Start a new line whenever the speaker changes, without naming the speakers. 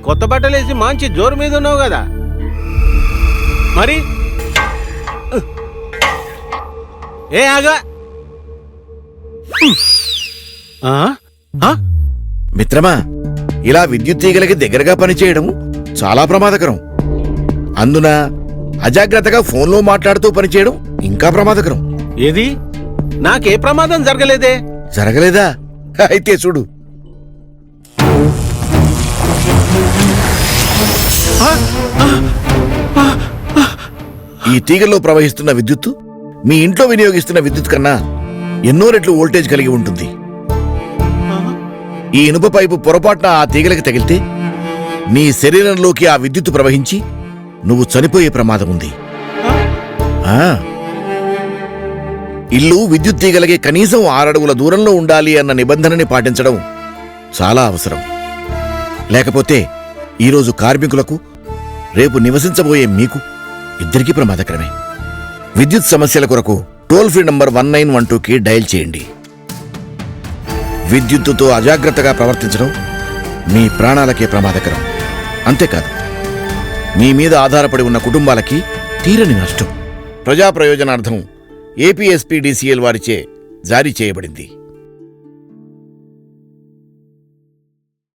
కొత్త బట్టలేసి మంచి జోరు మీద ఉన్నావు కదా మరి. ఏ ఆగా
మిత్రమా, ఇలా విద్యుత్ తీగలకి దగ్గరగా పనిచేయడం చాలా ప్రమాదకరం. అందున అజాగ్రత్తగా ఫోన్లో మాట్లాడుతూ పనిచేయడం ఇంకా ప్రమాదకరం.
ఏది? నాకే ప్రమాదం జరగలేదే.
జరగలేదా? అయితే చూడు. ఈ తీగల్లో ప్రవహిస్తున్న విద్యుత్తు మీ ఇంట్లో వినియోగిస్తున్న విద్యుత్ కన్నా ఎన్నో రెట్లు వోల్టేజ్ కలిగి ఉంటుంది. ఈ ఇనుప పైపు పొరపాటున ఆ తీగలకి తగిలితే నీ శరీరంలోకి ఆ విద్యుత్తు ప్రవహించి నువ్వు చనిపోయే ప్రమాదం ఉంది. ఇల్లు విద్యుత్ తీగలకి కనీసం 6 అడుగుల దూరంలో ఉండాలి అన్న నిబంధనని పాటించడం చాలా అవసరం. లేకపోతే ఈరోజు కార్మికులకు, రేపు నివసించబోయే మీకు ఇద్దరికీ ప్రమాదకరమే. విద్యుత్ సమస్యల కొరకు టోల్ ఫ్రీ నంబర్ 1912కి డయల్ చేయండి. విద్యుత్తుతో అజాగ్రత్తగా ప్రవర్తించడం మీ ప్రాణాలకే ప్రమాదకరం. అంతేకాదు, మీ మీద ఆధారపడి ఉన్న కుటుంబాలకి తీరని నష్టం. ప్రజా ప్రయోజనార్థం ఏపీఎస్పీడీసీఎల్ వారిచే జారీ చేయబడింది.